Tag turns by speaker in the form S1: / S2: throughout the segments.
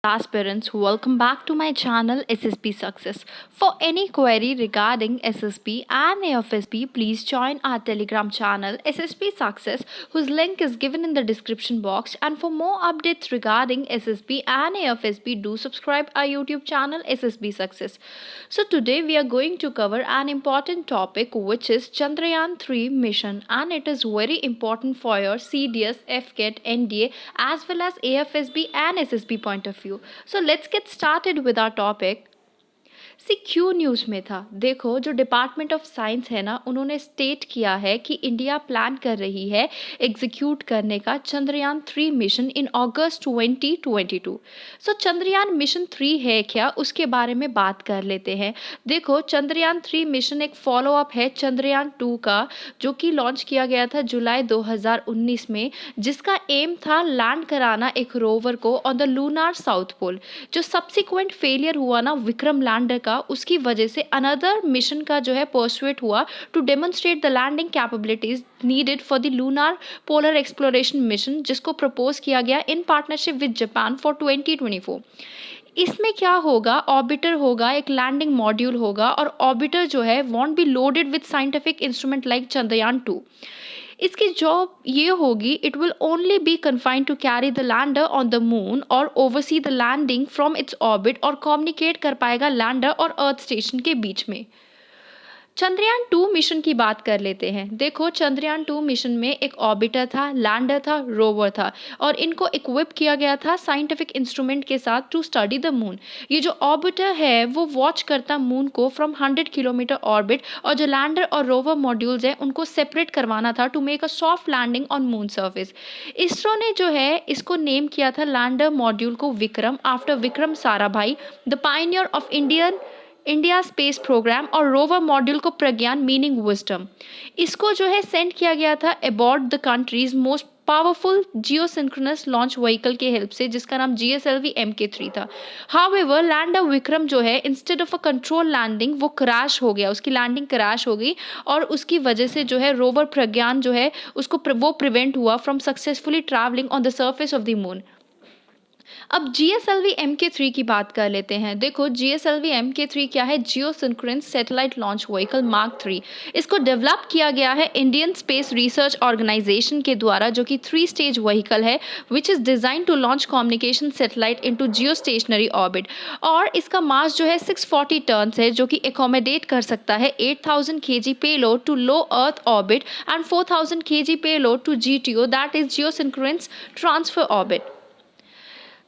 S1: Aspirants, welcome back to my channel SSB Success. For any query regarding SSB and AFSB, please join our Telegram channel SSB Success, whose link is given in the description box. And for more updates regarding SSB and AFSB, do subscribe our YouTube channel SSB Success. So today we are going to cover an important topic, which is Chandrayaan 3 mission, and it is very important for your CDS, FCAT, NDA as well as AFSB and SSB point of view. So let's get started with our topic. C Q news में था, देखो जो department of science है ना, उन्होंने state किया है कि इंडिया प्लान कर रही है एग्जीक्यूट करने का Chandrayaan 3 mission in August 2022। So Chandrayaan mission 3 है क्या, उसके बारे में बात कर लेते हैं। देखो चंद्रयान 3 मिशन एक फॉलोअप है चंद्रयान 2 का, जो कि लॉन्च किया गया था जुलाई 2019 में, जिसका एम था लैंड कराना एक रोवर को on the lunar south pole. जो सब्सिक्वेंट फेलियर हुआ ना विक्रम लैंडर का, उसकी वजह से अनदर मिशन का जो है परसुएट हुआ to demonstrate the landing capabilities needed for the lunar polar exploration mission, जिसको प्रपोज किया गया in partnership with Japan for 2024। इसमें क्या होगा, ऑर्बिटर होगा, एक लैंडिंग मॉड्यूल होगा, और ऑर्बिटर जो है won't be loaded with scientific instrument like Chandrayaan 2। इसकी जॉब ये होगी, it will only be confined to carry the lander on the moon और oversee the landing from its orbit, और कम्युनिकेट कर पाएगा लैंडर और अर्थ स्टेशन के बीच में। चंद्रयान 2 मिशन की बात कर लेते हैं। देखो चंद्रयान 2 मिशन में एक ऑर्बिटर था, लैंडर था, रोवर था, और इनको इक्विप किया गया था साइंटिफिक इंस्ट्रूमेंट के साथ टू स्टडी द मून। ये जो ऑर्बिटर है वो वॉच करता मून को फ्रॉम 100 किलोमीटर ऑर्बिट, और जो लैंडर और रोवर मॉड्यूल्स हैं उनको सेपरेट करवाना था to make a soft landing on moon surface. ISRO ने जो है इसको नेम किया था लैंडर मॉड्यूल को Vikram, after Vikram Sarabhai, the pioneer of India space programme, और रोवर मॉड्यूल को प्रज्ञान मीनिंग विजडम। इसको जो है सेंड किया गया था aboard the country's most powerful geosynchronous launch vehicle के हेल्प से, जिसका नाम GSLV Mk3 था। हाउएवर लैंडर विक्रम जो है instead of a control landing वो क्रैश हो गया, उसकी लैंडिंग क्रैश हो गई, और उसकी वजह से जो है रोवर प्रज्ञान जो है उसको वो प्रिवेंट हुआ from successfully travelling on the surface of the moon. अब GSLV Mk3 की बात कर लेते हैं। देखो GSLV Mk3 क्या है, geosynchronous satellite launch vehicle mark 3। इसको डेवलप किया गया है इंडियन स्पेस रिसर्च ऑर्गेनाइजेशन के द्वारा, जो कि 3 स्टेज व्हीकल है, which is design to launch communication satellite into geostationary orbit. और इसका मास जो है 640 टन है, जो कि एकोमोडेट कर सकता है 8000 kg payload to low earth orbit and 4000 kg payload to GTO, that is geosynchronous transfer orbit.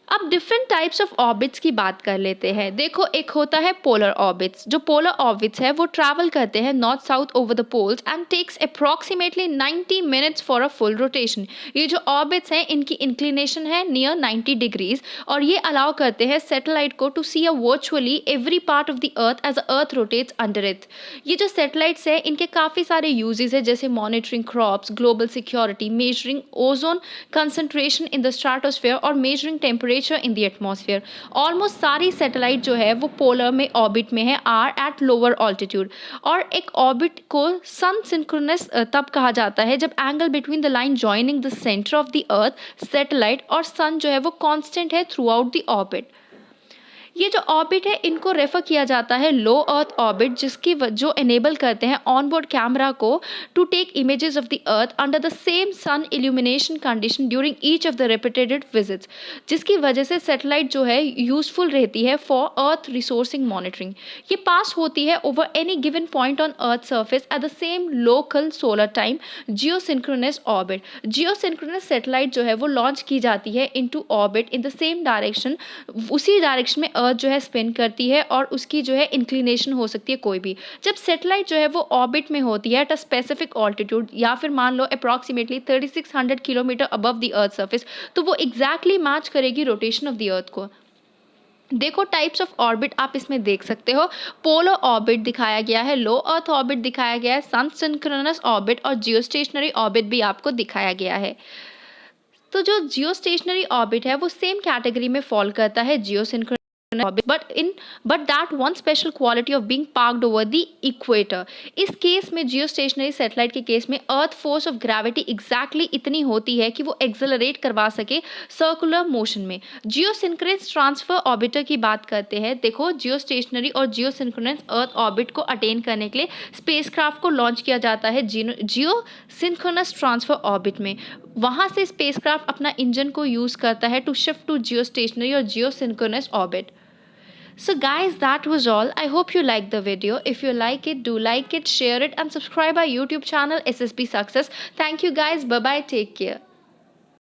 S1: अब डिफरेंट टाइप्स ऑफ ऑर्बिट्स की बात कर लेते हैं। देखो एक होता है पोलर ऑर्बिट्स। जो पोलर ऑर्बिट्स है वो ट्रैवल करते हैं north south over the poles and takes approximately 90 minutes for a full rotation. ये जो ऑर्बिट्स हैं इनकी इंक्लिनेशन है नियर 90 डिग्रीज, और ये अलाउ करते हैं सैटेलाइट को to see a virtually every part of the earth as earth rotates under it. ये जो सैटेलाइट्स हैं इनके काफ़ी सारे यूजेस है, जैसे monitoring crops, global security, measuring ozone concentration in the stratosphere, और measuring temperature in the atmosphere. Almost सारी सैटेलाइट जो है वो पोलर में ऑर्बिट में है, आर एट लोअर ऑल्टीट्यूड। और एक ऑर्बिट को सन सिंक्रोनस तब कहा जाता है जब angle between the line joining the centre of the earth satellite और सन जो है वो कांस्टेंट है थ्रू आउट द ऑर्बिट। ये जो ऑर्बिट है इनको रेफर किया जाता है लो अर्थ ऑर्बिट, जो एनेबल करते हैं ऑनबोर्ड कैमरा को to take images of the earth under the same sun illumination condition during each of the repeated visits, जिसकी वजह से सैटेलाइट जो है यूजफुल रहती है फॉर अर्थ रिसोर्सिंग मॉनिटरिंग। ये पास होती है over any given point on earth surface at the same local solar time geosynchronous orbit. Geosynchronous satellite जो है वो लॉन्च की जाती है into orbit in the same direction, उसी डायरेक्शन में अर्थ जो है स्पिन करती है, और उसकी जो है इंक्लिनेशन हो सकती है कोई भी। जब सैटेलाइट जो है वो ऑर्बिट में होती है एट अ स्पेसिफिक ऑल्टीट्यूड, या फिर मान लो approximately 3600 kilometre above the earth surface, तो वो एग्जैक्टली मैच करेगी रोटेशन ऑफ द अर्थ को। देखो टाइप्स ऑफ ऑर्बिट आप इसमें देख सकते हो। पोलर ऑर्बिट दिखाया गया है, लो अर्थ ऑर्बिट दिखाया गया है, सन सिंक्रोनस ऑर्बिट और जियोस्टेशनरी ऑर्बिट भी आपको दिखाया गया है। तो जो जियोस्टेशनरी ऑर्बिट है वो सेम कैटेगरी में फॉल करता है geosynchronous orbit, but that one special quality of being parked over the equator. इस केस में जियोस्टेशनरी सैटेलाइट के केस में earth force of gravity exactly इतनी होती है कि वो एक्सेलरेट करवा सके सर्कुलर मोशन में. जियोसिंक्रोनस ट्रांसफर ऑर्बिटर की बात करते हैं. देखो, जियोस्टेशनरी और जियोसिंक्रोनस अर्थ ऑर्बिट को अटेन करने के लिए स्पेसक्राफ्ट को लॉन्च किया जाता है जियोसिंक्रोनस ट्रांसफर ऑर्बिट में. वहाँ से स्पेसक्राफ्ट अपना इंजन को यूज़ करता है टू शिफ्ट टू जियोस्टेशनरी और geosynchronous orbit. So guys, that was all. I hope you liked the video. If you like it, do like it, share it and subscribe our YouTube channel SSP Success. Thank you guys. Bye bye. Take care.